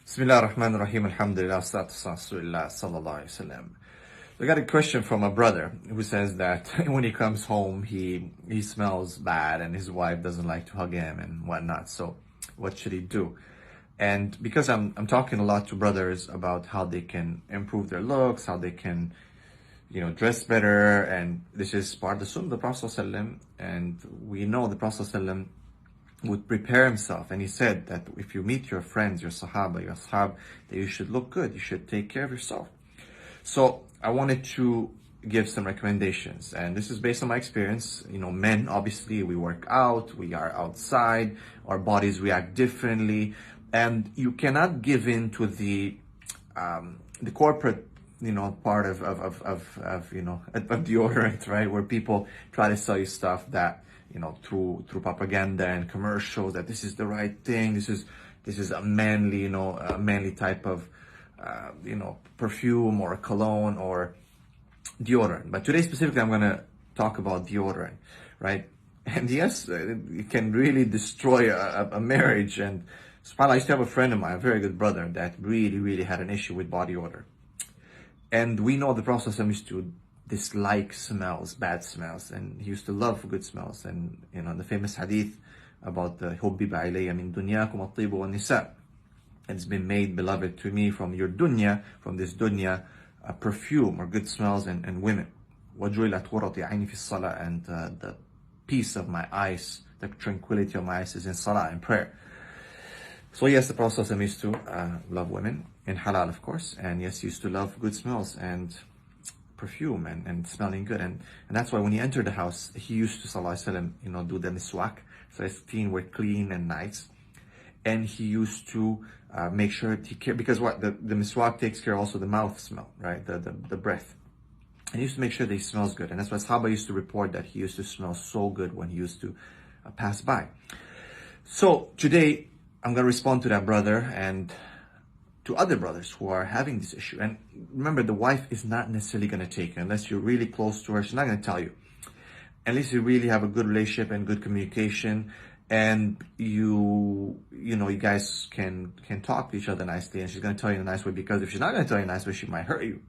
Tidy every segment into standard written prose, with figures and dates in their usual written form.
Bismillah ar-Rahman ar-Rahim, alhamdulillah, sallallahu alayhi wasallam. I got a question from a brother who says that when he comes home, he smells bad and his wife doesn't like to hug him and whatnot. So what should he do? And because I'm talking a lot to brothers about how they can improve their looks, how they can, dress better, and this is part of the Sunnah of the Prophet ﷺ, and we know the Prophet ﷺ would prepare himself, and he said that if you meet your friends, your sahaba, your ashab, that you should look good, you should take care of yourself. So I wanted to give some recommendations, and this is based on my experience. Men, obviously, we work out, we are outside, our bodies react differently, and you cannot give in to the corporate part of deodorant, right? Where people try to sell you stuff that, through propaganda and commercials, that this is the right thing. This is a manly, a manly type of, perfume or cologne or deodorant. But today specifically, I'm going to talk about deodorant, right? And yes, it can really destroy a marriage. And subhanAllah, I used to have a friend of mine, a very good brother, that really, really had an issue with body odor. And we know the Prophet used to dislike smells, bad smells, and he used to love good smells. And the famous hadith about the hubbi ilayya min dunyakum at-tib wa nisa, it's been made beloved to me from your dunya, from this dunya, perfume or good smells and women. وَجُعِلَتْ قُرَّةُ عَيْنِي فِي الصَّلَاةِ, and the peace of my eyes, the tranquility of my eyes is in salah, in prayer. So yes, the Prophet used to love women, in halal of course, and yes, he used to love good smells and perfume and smelling good, and that's why when he entered the house, he used to, sallallahu alaihi wasallam, do the miswak, so his feet were clean and nice, and he used to make sure he cared, because the miswak takes care also the mouth smell, right, the breath, and he used to make sure that he smells good, and that's why Sahaba used to report that he used to smell so good when he used to pass by. So today I'm going to respond to that brother and to other brothers who are having this issue. And remember, the wife is not necessarily going to take it unless you're really close to her. She's not going to tell you, unless you really have a good relationship and good communication, and you guys can talk to each other nicely, and she's going to tell you in a nice way. Because if she's not going to tell you in a nice way, she might hurt you.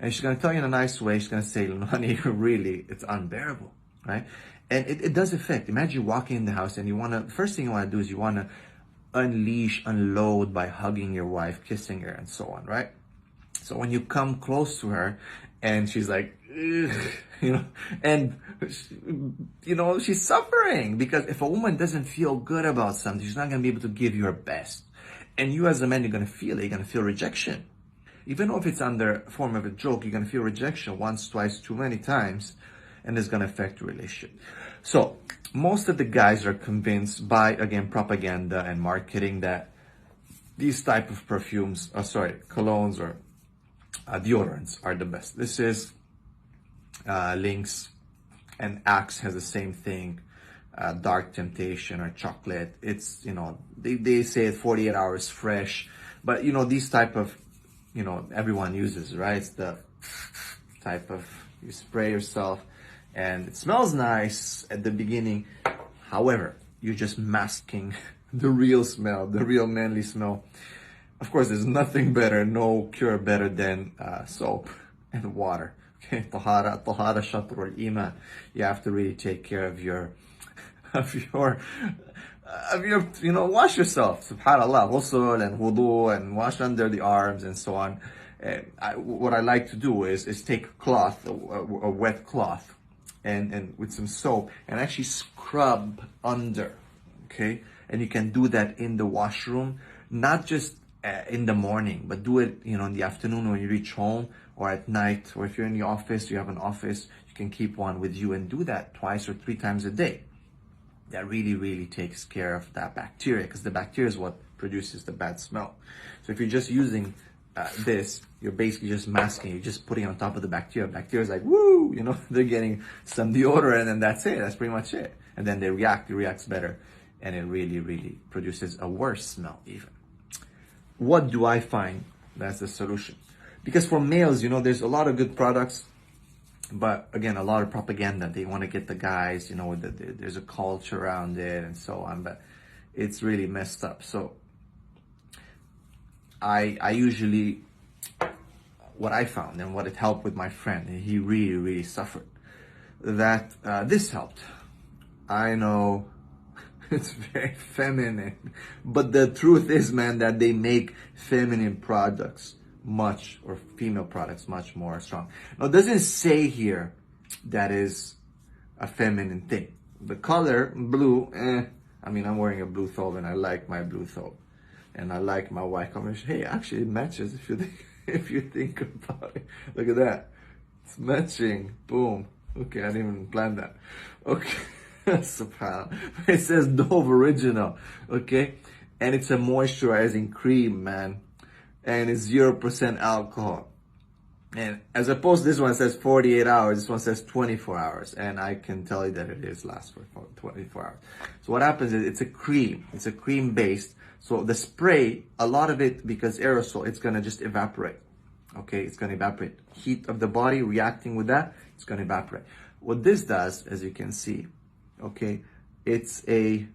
And she's going to tell you in a nice way, she's going to say, honey, really, it's unbearable, right? And it does affect. Imagine walking in the house and the first thing you want to do is you want to unload by hugging your wife, kissing her, and so on, right? So when you come close to her and she's like, and she's suffering, because if a woman doesn't feel good about something, she's not going to be able to give you her best. And you as a man, you're going to feel it. You're going to feel rejection. Even if it's under form of a joke, you're going to feel rejection once, twice, too many times, and it's going to affect your relationship. So most of the guys are convinced by, again, propaganda and marketing that these type of perfumes, colognes or deodorants are the best. This is Lynx, and Axe has the same thing. Dark Temptation or chocolate. It's, they say it 48 hours fresh, but these type of, everyone uses, right? It's the type of, you spray yourself and it smells nice at the beginning. However, you're just masking the real smell, the real manly smell. Of course, there's nothing better, no cure better than soap and water. Okay, tahara shatrul iman. You have to really take care of your, wash yourself. Subhanallah, ghusl and wudu, and wash under the arms and so on. What I like to do is take a cloth, a wet cloth, and with some soap, and actually scrub under, okay? And you can do that in the washroom, not just in the morning, but do it, in the afternoon when you reach home, or at night, or if you're in the office, you have an office, you can keep one with you and do that twice or 3 times a day. That really, really takes care of that bacteria, because the bacteria is what produces the bad smell. So if you're just using this, you're basically just masking, you're just putting it on top of the bacteria. Bacteria is like, woo, they're getting some deodorant, and that's it. That's pretty much it. And then it reacts better, and it really, really produces a worse smell even. What do I find that's the solution? Because for males, there's a lot of good products, but again, a lot of propaganda. They want to get the guys, there's a culture around it and so on, but it's really messed up. So I usually, what I found and what it helped with my friend, he really suffered, that this helped. I know it's very feminine, but the truth is, man, that they make feminine products or female products much more strong. Now, it doesn't say here that is a feminine thing. The color blue, I mean, I'm wearing a blue thobe and I like my blue thobe, and I like my white combination. Hey, actually, it matches if you think, if you think about it. Look at that, it's matching. Boom. Okay, I didn't even plan that. Okay. Subhanallah. It says Dove Original, okay? And it's a moisturizing cream, man. And it's 0% alcohol. And as opposed to this one says 48 hours, this one says 24 hours. And I can tell you that it lasts for 24 hours. So what happens is it's a cream. It's a cream based. So the spray, a lot of it, because aerosol, it's gonna just evaporate. Okay, it's gonna evaporate. Heat of the body reacting with that, it's gonna evaporate. What this does, as you can see, okay, it's a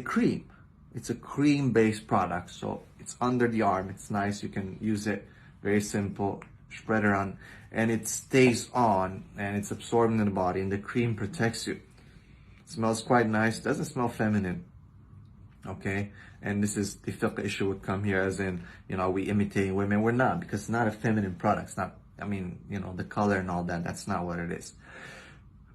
cream. It's a cream-based product, so it's under the arm. It's nice. You can use it. Very simple. Spread it on, and it stays on, and it's absorbed in the body, and the cream protects you. It smells quite nice. Doesn't smell feminine. Okay, and this is the fiqh issue would come here, as in, you know, we imitating women. We're not, because it's not a feminine product. It's not. I mean, you know, the color and all that. That's not what it is.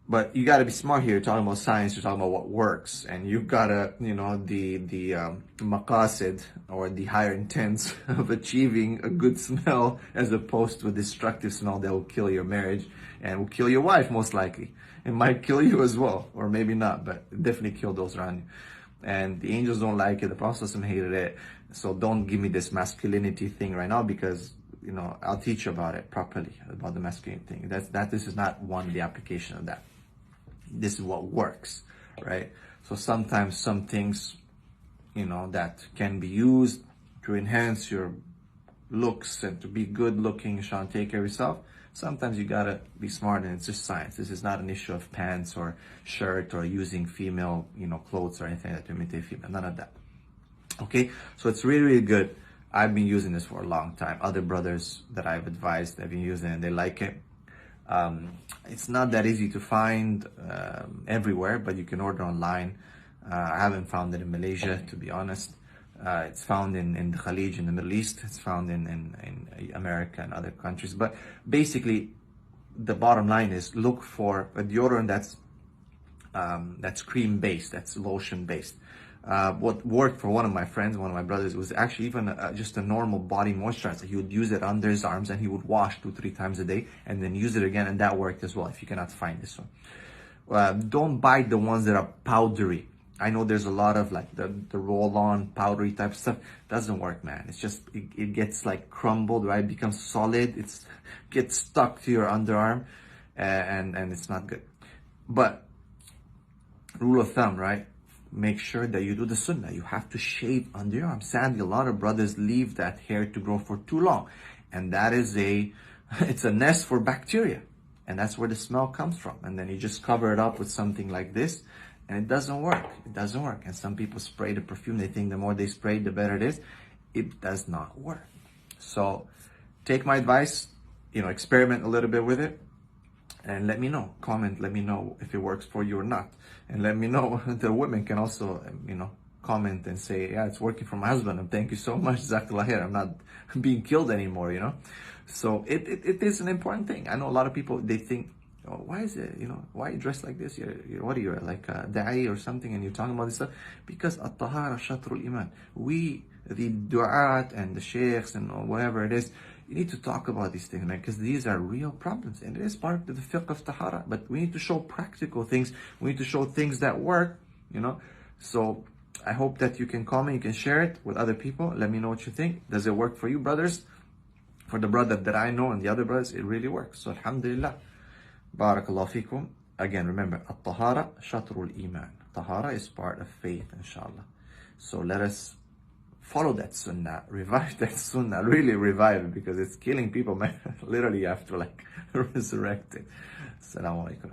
But you got to be smart here. You're talking about science. You're talking about what works, and you've got to, you know, the maqasid, or the higher intents of achieving a good smell, as opposed to a destructive smell that will kill your marriage and will kill your wife, most likely. It might kill you as well, or maybe not, but definitely kill those around you. And the angels don't like it. The Prophet hated it. So don't give me this masculinity thing right now, because, you know, I'll teach you about it properly, about the masculine thing. This is not the application of that. This is what works, right? So sometimes some things, you know, that can be used to enhance your looks and to be good looking, Sean, take care of yourself. Sometimes you gotta be smart, and it's just science. This is not an issue of pants or shirt or using female, you know, clothes or anything that to imitate female. None of that. Okay, so it's really good. I've been using this for a long time. Other brothers that I've advised have been using it and they like it. It's not that easy to find everywhere, but you can order online. I haven't found it in Malaysia, to be honest. It's found in the Khalij, in the Middle East. It's found in America and other countries. But basically, the bottom line is, look for a deodorant that's cream based, that's lotion based. What worked for one of my friends, one of my brothers, was actually even just a normal body moisturizer. He would use it under his arms, and he would wash 2-3 times a day and then use it again, and that worked as well, if you cannot find this one. Don't buy the ones that are powdery. I know there's a lot of like the roll-on powdery type stuff. Doesn't work, man. It's just, it gets like crumbled, right? It becomes solid. It gets stuck to your underarm, and it's not good. But rule of thumb, right? Make sure that you do the sunnah. You have to shave under your arm. Sadly, a lot of brothers leave that hair to grow for too long, and that is it's a nest for bacteria, and that's where the smell comes from. And then you just cover it up with something like this, and it doesn't work. It doesn't work. And some people spray the perfume. They think the more they spray, the better it is. It does not work. So take my advice, you know, experiment a little bit with it, and let me know. Comment, let me know if it works for you or not. And let me know. The women can also, you know, comment and say, yeah, it's working for my husband, and thank you so much, Jazakallah khair. I'm not being killed anymore, you know. So it is an important thing. I know a lot of people, they think, oh, why is it, you know, why are you dressed like this? What are you, like a da'i or something, and you're talking about this stuff? Because at-tahara shatrul iman. We, the du'at and the sheikhs and whatever it is, you need to talk about these things, right? Because these are real problems, and it is part of the fiqh of tahara. But we need to show practical things. We need to show things that work, you know. So I hope that you can comment, you can share it with other people. Let me know what you think. Does it work for you, brothers? For the brother that I know and the other brothers, it really works. So alhamdulillah. Barakallahu fikum. Again, remember, at-tahara shatrul iman. Tahara is part of faith, inshallah. So let us follow that sunnah, revive that sunnah, really revive it, because it's killing people, man. Literally, you have to like resurrect it. Assalamu alaikum.